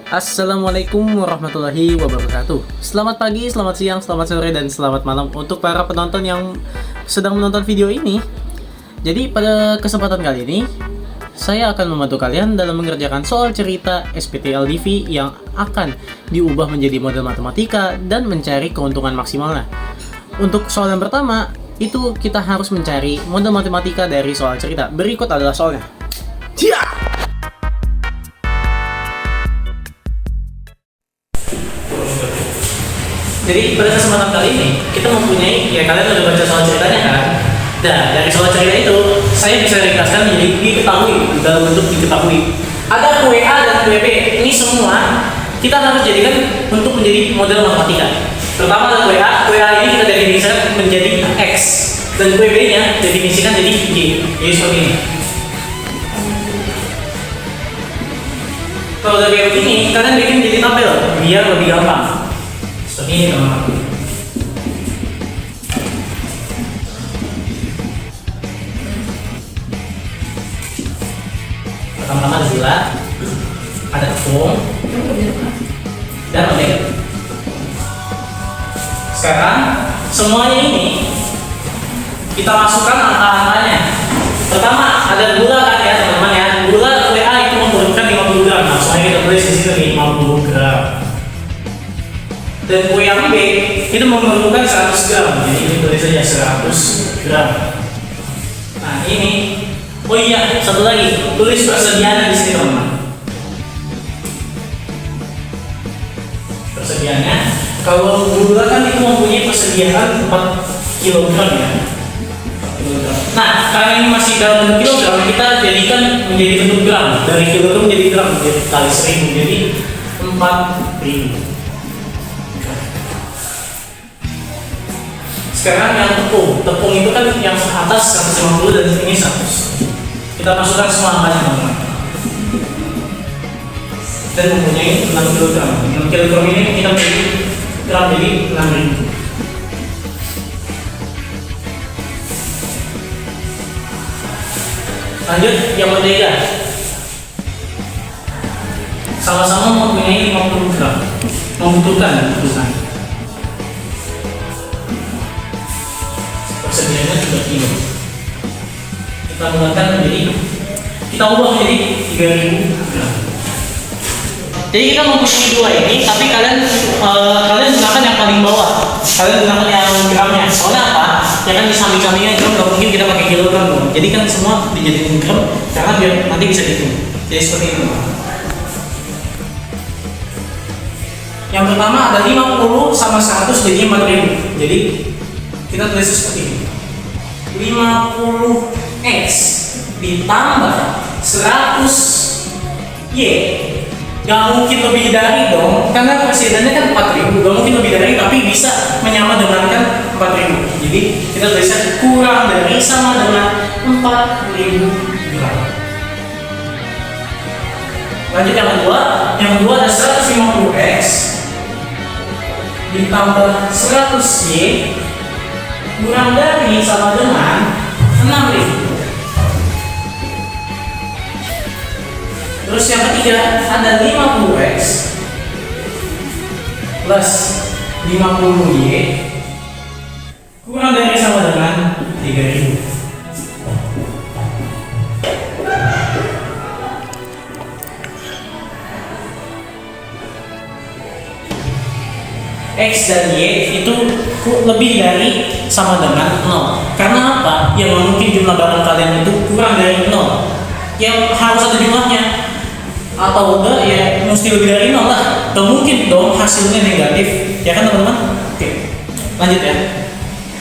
Assalamualaikum warahmatullahi wabarakatuh. Selamat pagi, selamat siang, selamat sore, dan selamat malam untuk para penonton yang sedang menonton video ini. Jadi pada kesempatan kali ini, saya akan membantu kalian dalam mengerjakan soal cerita SPTLDV yang akan diubah menjadi model matematika dan mencari keuntungan maksimalnya. Untuk soal yang pertama, itu kita harus mencari model matematika dari soal cerita. Berikut adalah soalnya. Jadi pada kesempatan kali ini kita mempunyai, ya kalian udah baca soal ceritanya kan? Nah dari soal cerita itu saya bisa ringkaskan menjadi diketahui dalam bentuk diketahui. Ada kue A dan kue B, ini semua kita harus jadikan untuk menjadi model matematika. Pertama ada kue A ini kita definisikan menjadi X dan kue B nya definisikan jadi Y. Jadi seperti ini. Kalau udah kayak begini, kalian bikin jadi tabel biar lebih gampang. Seperti ini teman-teman. Pertama-tama ada gula, ada tepung, dan omega. Sekarang semuanya ini kita masukkan angka-angkanya. Pertama ada gula kan ya teman-teman ya. Gula kue A itu membutuhkan 50 gram. Langsung aja kita tulis di sini 50 gram. Dan kue yang B itu memerlukan 100 gram, jadi ini tulis saja 100 gram. Nah ini, oh iya satu lagi, tulis persediaannya di sini teman-teman. Persediaannya, kalau gula kan itu mempunyai persediaan 4 kg ya. 4 kg. Nah karena ini masih dalam bentuk kilogram, kita jadikan menjadi bentuk gram. Dari kilogram menjadi gram, jadi kali 1000, jadi 4000. Sekarang yang tepung itu kan yang atas 150 dan ini 100. Kita masukkan semua angkanya teman-teman. Dan mempunyai 6 kg. 6 kg ini kita menjadi gram jadi 6000. Lanjut yang ketiga. Sama-sama mempunyai 50 gram. Membutuhkan. Persediaannya 3 kilo. Kita menggunakan menjadi, kita ubah menjadi 3000 gram. Jadi kita mempunyai dua ini, tapi kalian gunakan yang paling bawah. Kalian gunakan yang gramnya. Soalnya apa? Ya kan di samping-sampingnya gram, nggak mungkin kita pakai kilogram dong. Jadi kan semua dijadikan gram, karena biar nanti bisa dihitung. Jadi seperti ini. Yang pertama ada 50 sama 100 jadinya 4000. Jadi kita tulis seperti ini. 50x ditambah 100y. Gak mungkin lebih dari dong, karena persediaannya kan 4000. Gak mungkin lebih dari, tapi bisa menyama dengan kan 4000. Jadi kita tuliskan kurang dari sama dengan 4000 gram. Lanjut yang kedua. Yang kedua ada 150x ditambah 100y kurang dari sama dengan 6000. Terus yang ketiga ada 50x plus 50y kurang dari sama dengan 3000. X dan Y itu lebih dari sama dengan 0. Karena apa? Yang mungkin jumlah barang kalian itu kurang dari 0. Yang harus ada jumlahnya. Atau enggak ya mesti lebih dari 0 lah. Gak mungkin dong hasilnya negatif. Ya kan teman-teman? Oke. Lanjut ya.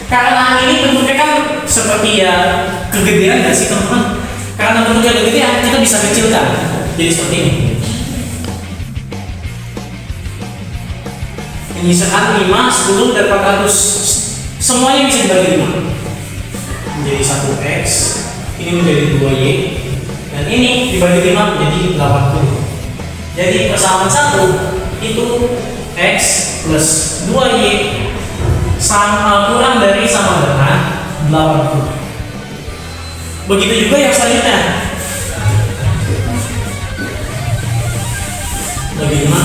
Karena ini bentuknya kan seperti ya kegedean gak sih teman-teman? Karena bentuknya kegedean kita bisa kecilkan. Jadi seperti ini. Misalkan 5, 10, dan 400 semuanya bisa dibagi 5 menjadi 1x, ini menjadi 2y, dan ini dibagi 5 menjadi 80. Jadi persamaan 1 itu x plus 2y sama kurang dari sama dengan 80. Begitu juga yang selanjutnya. Bagaimana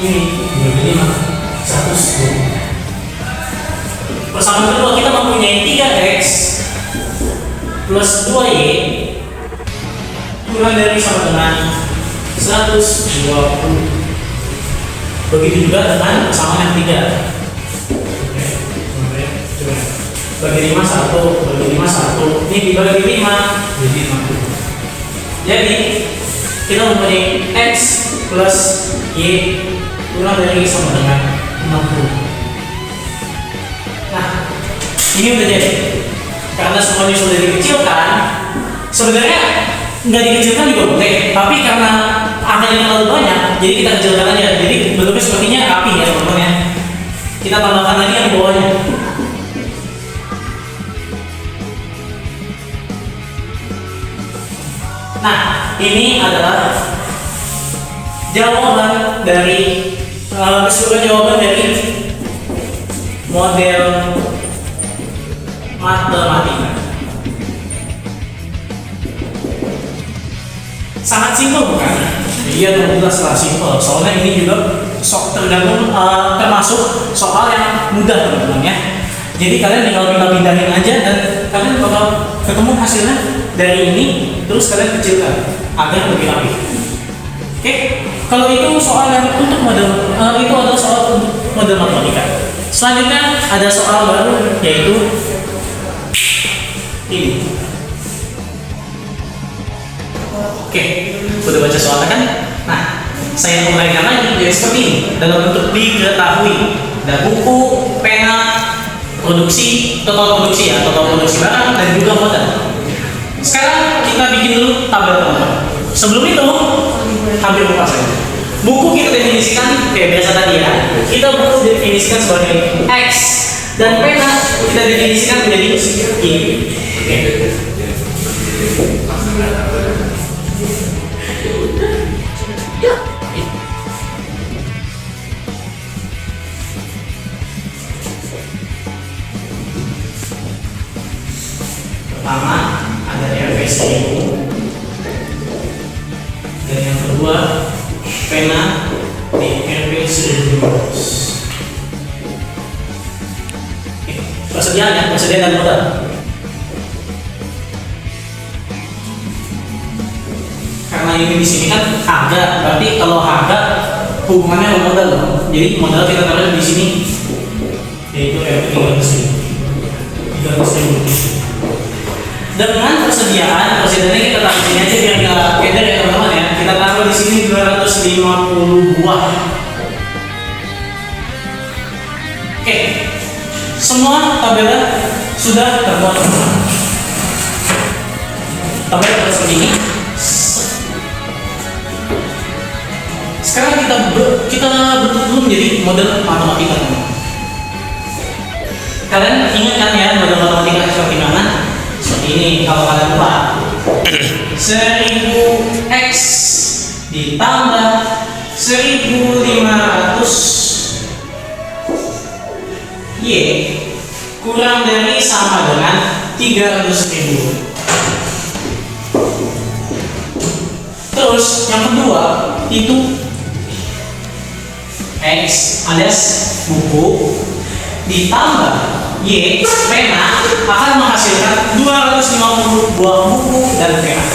Ini dibagi 5, 110. Persamaan kedua kita mempunyai 3x plus 2y kurang dari sama dengan 120. Begitu juga dengan persamaan yang 3. Bagi 5 1, bagi 5 1. Ini dibagi 5 jadi 60. Jadi kita mempunyai x plus y kurang dari sama dengan 60. Nah, ini udah jadi. Karena semuanya sudah dikecilkan, sebenarnya nggak dikecilkan juga boleh, tapi karena angkanya terlalu banyak, jadi kita kecilkan aja. Jadi bentuknya sepertinya rapi ya teman-teman ya. Kita tambahkan lagi yang bawahnya. Nah, ini adalah jawaban dari keseluruhan jawaban dari model matematika. Sangat simpel bukan? Iya, jelas lah simpel. Soalnya ini juga termasuk soal yang mudah teman-teman ya. Jadi kalian tinggal pindah-pindahin aja dan kalian bakal ketemu hasilnya dari ini, terus kalian kecilkan agar lebih rapi. Oke, kalau itu soal yang untuk model itu adalah soal untuk model matematika. Selanjutnya ada soal baru yaitu ini. Oke, udah baca soalnya kan? Nah, saya mulaikan lagi jadi seperti ini dalam bentuk diketahui. Ada buku, pena, produksi, total produksi barang dan juga modal. Sekarang kita bikin dulu tabel teman-teman. Sebelum itu hampir lupa saya. Buku kita definisikan kayak biasa tadi ya. Kita buku definisikan sebagai x dan pena kita definisikan menjadi y. Oke. Pertama ada RP 1000 dan yang kedua pena di RP 1500. Persediaan dan modal. Karena ini di sini kan harga, berarti kalau harga hubungannya sama modal, jadi modal kita taruh di sini yaitu RP 300.000. Dengan persediaannya kita taruh sini aja biar nggak keder ya teman-teman ya. Kita taruh di sini 250 buah. Oke, semua tabelnya sudah terbuat. Tabel seperti ini. Sekarang kita betul-betul menjadi model matematika. Kalian ingat kan ya model matematika seperti mana? Seperti ini kalau kalian lupa. 1000x ditambah 1500 y kurang dari sama dengan 300.000. Terus yang kedua itu x alias buku ditambah y pena akan menghasilkan 250 buah buku dan pena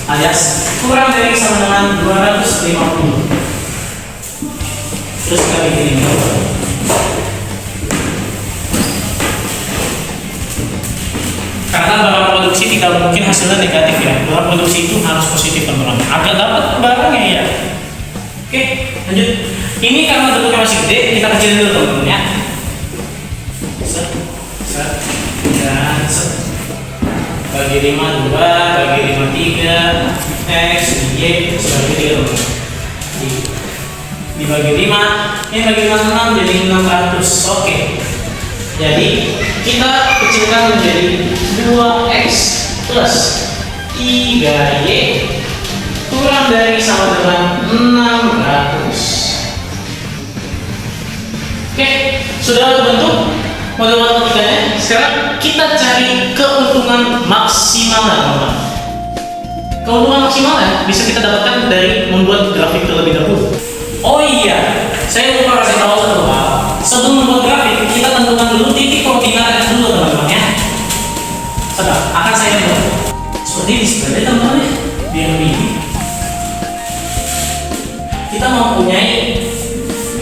alias kurang dari sama dengan 250. Terus kita bikin ini. Karena barang produksi tidak mungkin hasilnya negatif ya. Barang produksi itu harus positif teman-teman agar dapat barangnya ya. Oke, lanjut. Ini karena bentuknya masih gede, kita kecilin dulu teman-teman ya. Dan bagi 5 2, bagi 5 3, x y sebagai 3 teman-teman. Dibagi 5, ini bagi 5 6 jadi 600. Oke. Jadi kita kecilkan menjadi 2x plus 3y kurang dari sama dengan 600. Oke, sudah terbentuk model matematikanya. Sekarang kita cari keuntungan maksimalnya teman-teman. Keuntungan maksimalnya bisa kita dapatkan dari membuat grafik terlebih dahulu. Oh iya, saya lupa kasih tahu satu hal. Sebelum membuat grafik, kita tentukan dulu titik koordinat X dulu teman-teman ya. Sudah, akan saya buat seperti ini sebenarnya teman-teman ya. Biar lebih. Kita mempunyai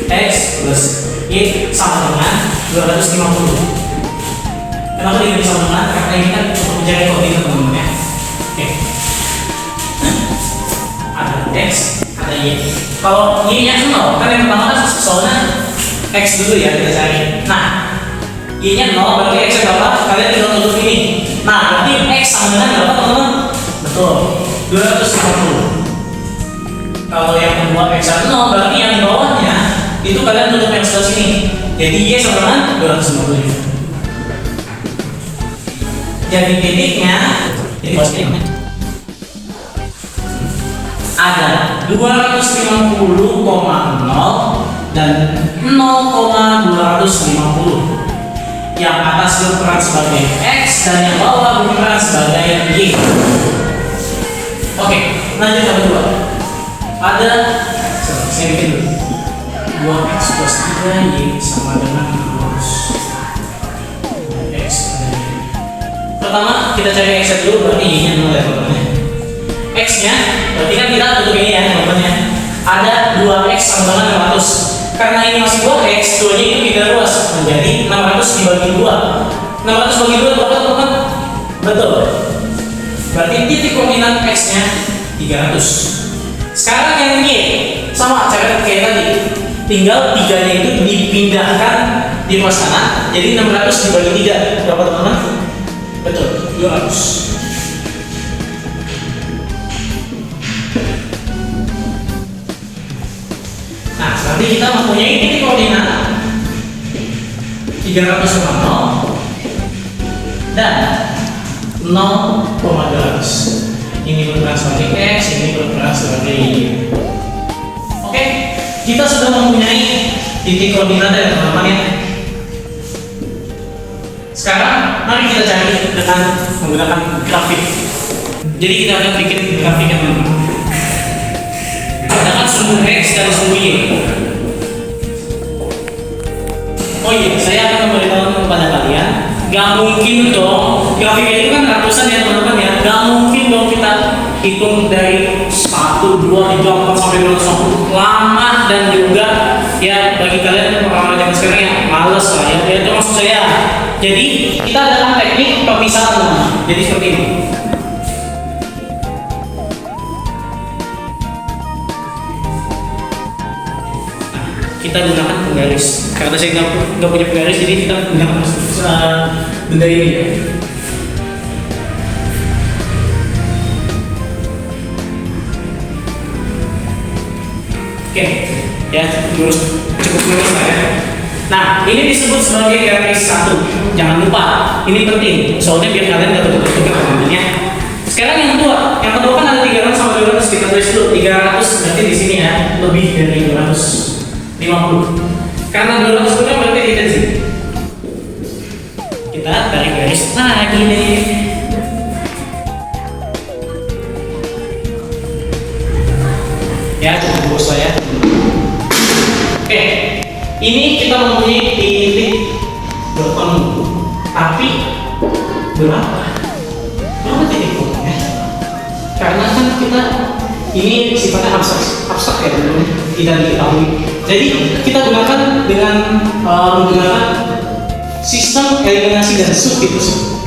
X plus Y sama dengan 250. Kenapa ini bisa sama? Karena ini kan untuk mencari koordinat teman-teman ya. Oke. Ada X, ada Y. Kalau Y nya 0, kan yang pertama kan soalnya X dulu ya kita cari. Nah, Y nya 0 berarti X nya berapa? Kalian tinggal tutup ini. Nah, berarti X sama dengan berapa teman-teman? Betul, 250. Kalau yang kedua X nya 0 berarti yang di bawahnya itu kalian tutup yang sebelah sini. Jadi Y sama dengan 250. Jadi titiknya ini bosnya ada 250,0 dan 0,250. Yang atas berperan sebagai X dan yang bawah berperan sebagai Y. Oke, lanjut yang kedua. Ada saya bikin dulu 2X plus 3Y sama dengan 2X. Pertama kita cari X dulu, berarti Y nya 0 ya teman-teman. X nya berarti kan kita tutup ini ya teman-teman ya. Ada 2X sama dengan 500. Karena ini masih 2X, 2 nya itu tidak luas menjadi 600 dibagi 2. 600 bagi 2 berapa teman-teman? Betul. Berarti titik koordinat X nya 300. Sekarang yang Y sama cara kayak tadi, tinggal 3 nya itu dipindahkan di ruas kanan, jadi 600 dibagi 3 berapa teman-teman? Betul, 200. Nah, berarti kita mempunyai titik koordinat 300,0 dan 0,200. Ini berperan sebagai X, ini berperan sebagai Y. Oke, kita sudah mempunyai titik koordinat ya teman-teman ya. Sekarang mari kita cari dengan menggunakan grafik. Jadi kita akan bikin grafiknya teman-teman. Dengan sumbu X dan sumbu Y. Oh iya, saya akan memberitahu kepada kalian, gak mungkin dong grafik itu kan ratusan ya teman-teman ya. Gak mungkin dong kita hitung dari 1, 2, 3, 4 sampai 250. Lama dan juga ya bagi kalian orang-orang zaman sekarang yang males lah ya. Itu maksud saya. Jadi kita dalam teknik pemisahan. Jadi seperti ini. Kita gunakan penggaris. Karena saya nggak punya penggaris, jadi kita gunakan benda ini. Oke, ya cukup lurus lah ya. Nah, ini disebut sebagai garis satu. Jangan lupa, ini penting. Soalnya biar kalian nggak tutup-tutup teman-temannya. Sekarang yang kedua kan ada 300 sama 200, kita tulis dulu 300 berarti di sini ya lebih dari 250. Karena 200 itu kan berarti di sini. Kita tarik garis lagi nih. Ya cukup lurus lah ya. Oke, ini kita mempunyai titik bertemu. Tapi berapa titik bertemunya? Karena kan kita ini sifatnya abstrak ya teman-teman, tidak diketahui. Jadi kita gunakan dengan menggunakan sistem eliminasi dan substitusi.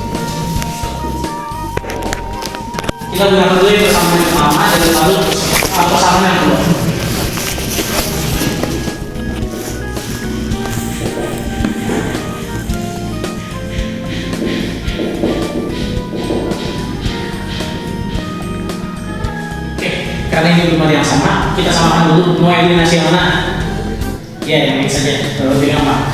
Kita gunakan dulu yang persamaan yang pertama dan lalu persamaan yang kedua. Karena ini belum ada yang sama, kita samakan dulu mau eliminasi yang mana? Ya, yang ini saja, terlalu lebih gampang.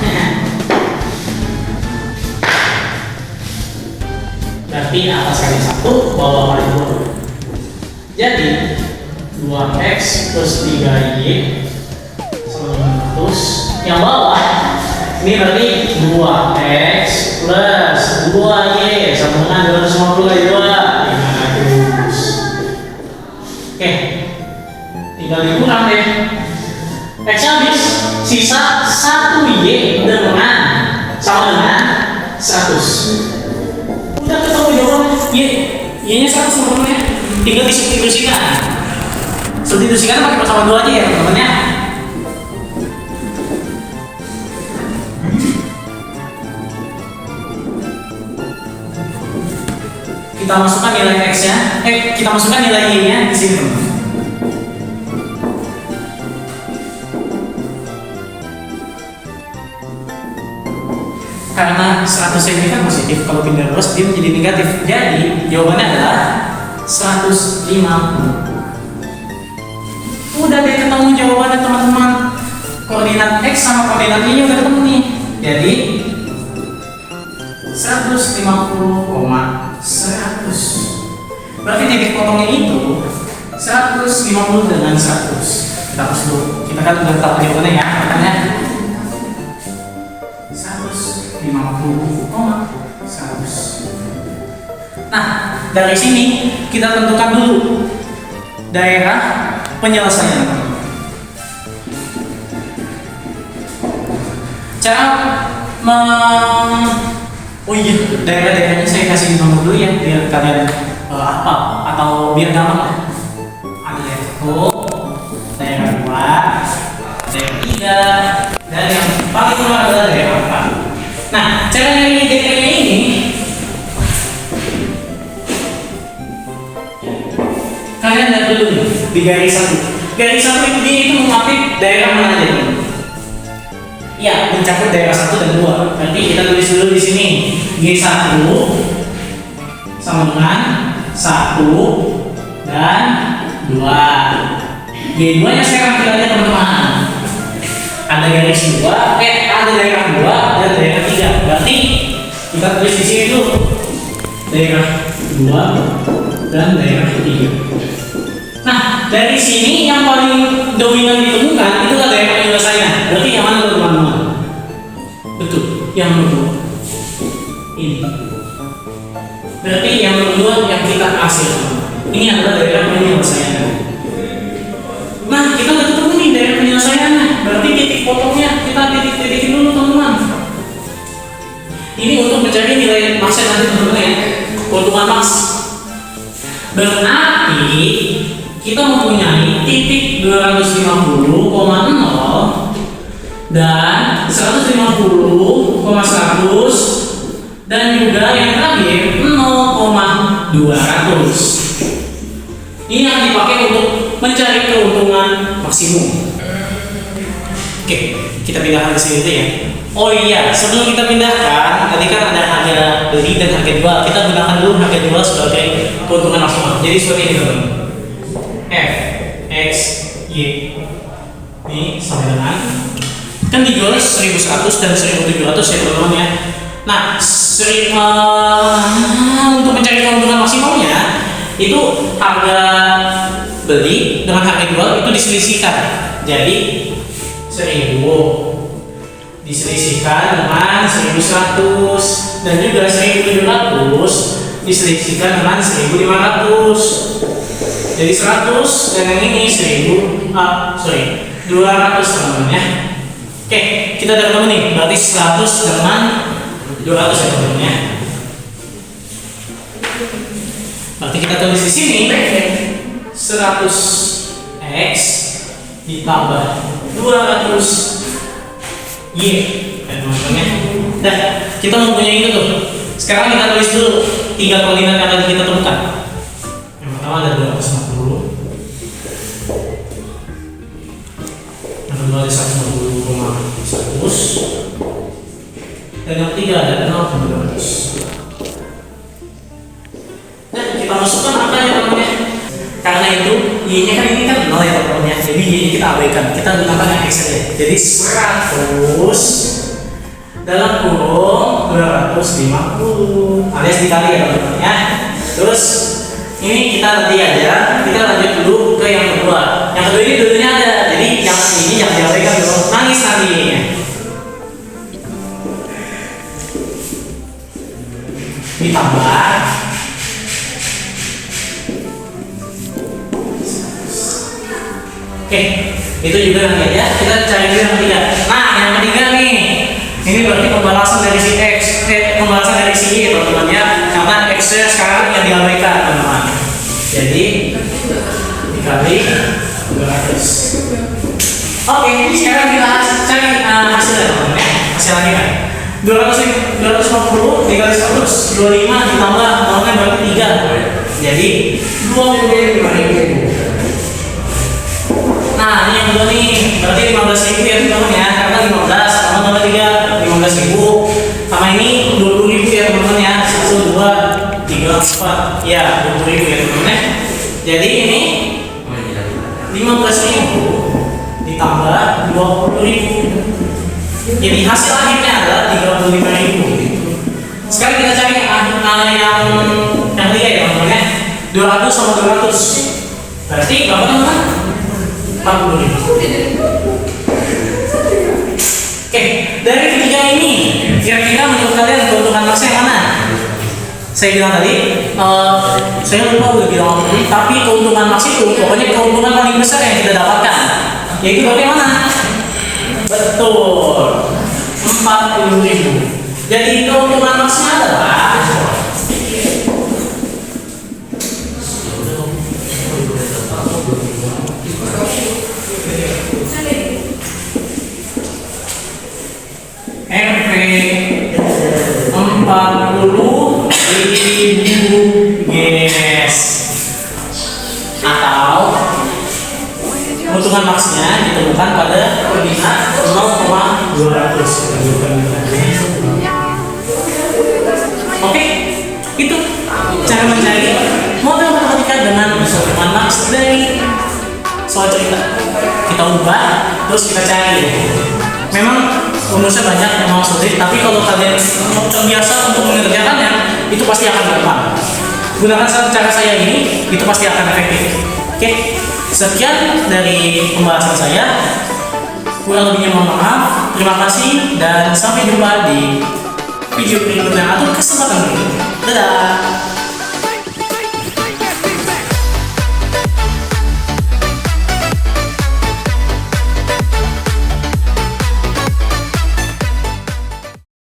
Berarti atas kali 1, bawah kali 2. Jadi 2x plus 3y sama dengan 100. Yang bawah ini berarti 2x plus 2y sama dengan 250 kali 2. Oke, tinggal dikurang deh. X habis, sisa 1Y dengan sama dengan 100. Udah ketemu jawabannya. Y-nya 100 teman-teman ya. Tinggal disubstitusikan. Substitusikan pakai persamaan 2 aja ya teman-teman ya. Kita masukkan nilai X-nya, kita masukkan nilai Y-nya di sini teman-teman. Karena 100 ini kan positif, kalau pindah terus dia menjadi negatif. Jadi jawabannya adalah 150. Udah deh ketemu jawabannya teman-teman. Koordinat X sama koordinat Y udah ketemu nih. Jadi 150,100. Berarti titik potongnya itu 150 dengan 100. Kita hapus dulu. Kita kan udah tahu jawabannya ya. Makanya 150,100. Nah, dari sini kita tentukan dulu daerah penyelesaian. Cara oh iya, daerah-daerahnya saya kasih nomor dulu ya, biar kalian apa atau biar gampang lah. Ada daerah 1, daerah 2, daerah 3, dan yang paling luar adalah daerah 4. Nah, cara nyari daerahnya ini kalian lihat dulu nih di garis 1. Garis 1 ini itu memakai daerah mana aja nih? Ya, mencakup daerah 1 dan 2. Nanti kita tulis dulu di sini. G1 sama dengan 1 dan 2. G2 nya sekarang kita lihat teman-teman. Ada garis 2, ada daerah 2 dan daerah 3. Berarti kita tulis di sini dulu. Daerah 2 dan daerah 3. Nah, dari sini yang paling dominan ditemukan itulah daerah penyelesaian. Berarti yang mana teman-teman? Betul, yang kedua. Ini. Berarti yang kedua yang kita hasil. Ini adalah daerah penyelesaian. Nah, kita udah ketemu nih daerah penyelesaiannya. Berarti titik potongnya kita titik-titikin dulu teman-teman. Ini untuk mencari nilai maksnya nanti teman-teman ya. Keuntungan maks. Berarti kita mempunyai titik 250,0 dan 150,100 dan juga yang terakhir 0,200. Ini yang dipakai untuk mencari keuntungan maksimum. Oke, kita pindahkan ke sini dulu ya. Oh iya, sebelum kita pindahkan, tadi kan ada harga beli dan harga jual. Kita gunakan dulu harga jual sebagai keuntungan maksimal. Jadi seperti ini teman-teman. F, X, Y ini sama dengan kan dijual 1100 dan 1700 ya teman-teman ya. Nah, untuk mencari keuntungan maksimalnya itu harga beli dengan harga jual itu diselisihkan. Jadi 1000 diselisihkan dengan 1100 dan juga 1700 diselisihkan dengan 1500. Jadi 100 dan yang ini 200 teman-teman ya. Oke, kita udah ketemu nih. Berarti 100 dengan 200 ya teman-teman ya. Berarti kita tulis di sini 100x ditambah 200y ya teman-teman ya. Dan kita mempunyai itu tuh. Sekarang kita tulis dulu 3 koordinat yang tadi kita temukan. Yang pertama ada 250, yang kedua ada 150,100, dan yang ketiga ada 0,200. Nah, kita masukkan angkanya teman-teman. Karena itu y-nya kan ini kan 0 ya teman-teman. Jadi y-nya kita abaikan. Kita gunakan yang x saja. Jadi 100 dalam kurung 250 alias dikali ya teman-teman ya. Terus ini kita nanti aja, kita lanjut dulu ke yang kedua. Yang kedua ini dulunya ada, jadi yang ini yang diabaikan dulu. Nangis nanti ini. Ditambah oke, Itu juga nanti ya. Kita cari dulu yang ketiga. Nah, yang ketiga nih. Ini berarti pembalasan dari si X, pembalasan dari si Y teman-teman ya. Karena X-nya sekarang yang diabaikan teman-teman. Jadi dikali 200. Oke, ini sekarang kita cari hasilnya teman-teman ya. Hasilnya kan 250 dikali 100, 25 ditambah nolnya berarti 3. Jadi 25.000. Nah, ini yang kedua nih, berarti 15.000 ya teman-teman ya. Karena 15 sama nolnya 3, 15.000. Sama ini 20.000 ya teman-teman ya. 1 2 3 4. Ya, 20.000 ya teman-teman ya. Jadi ini 15.000 ditambah 20.000. Jadi hasil akhirnya adalah 35.000. Sekarang kita cari yang ketiga ya teman-teman ya. 200 sama 200. Berarti berapa teman-teman? 40.000. Oke, dari ketiga ini kira-kira menurut kalian keuntungan maksnya yang mana? Saya bilang tadi, saya lupa udah bilang apa tadi, tapi keuntungan maks itu pokoknya keuntungan paling besar yang kita dapatkan, yaitu bagaimana? Betul, 40.000. Jadi keuntungan maksnya adalah MP 40.000 guys, atau keuntungan maksnya ditemukan pada koordinat 0,200. Oke, itu cara mencari model matematika dengan keuntungan maks dari soal cerita. Kita ubah, terus kita cari. Memang rumusnya banyak, memang sulit, tapi kalau kalian terbiasa untuk mengerjakannya, itu pasti akan gampang. Gunakan cara saya ini, itu pasti akan efektif. Oke, sekian dari pembahasan saya. Kurang lebihnya mohon maaf. Terima kasih dan sampai jumpa di video berikutnya atau kesempatan berikutnya. Dadah.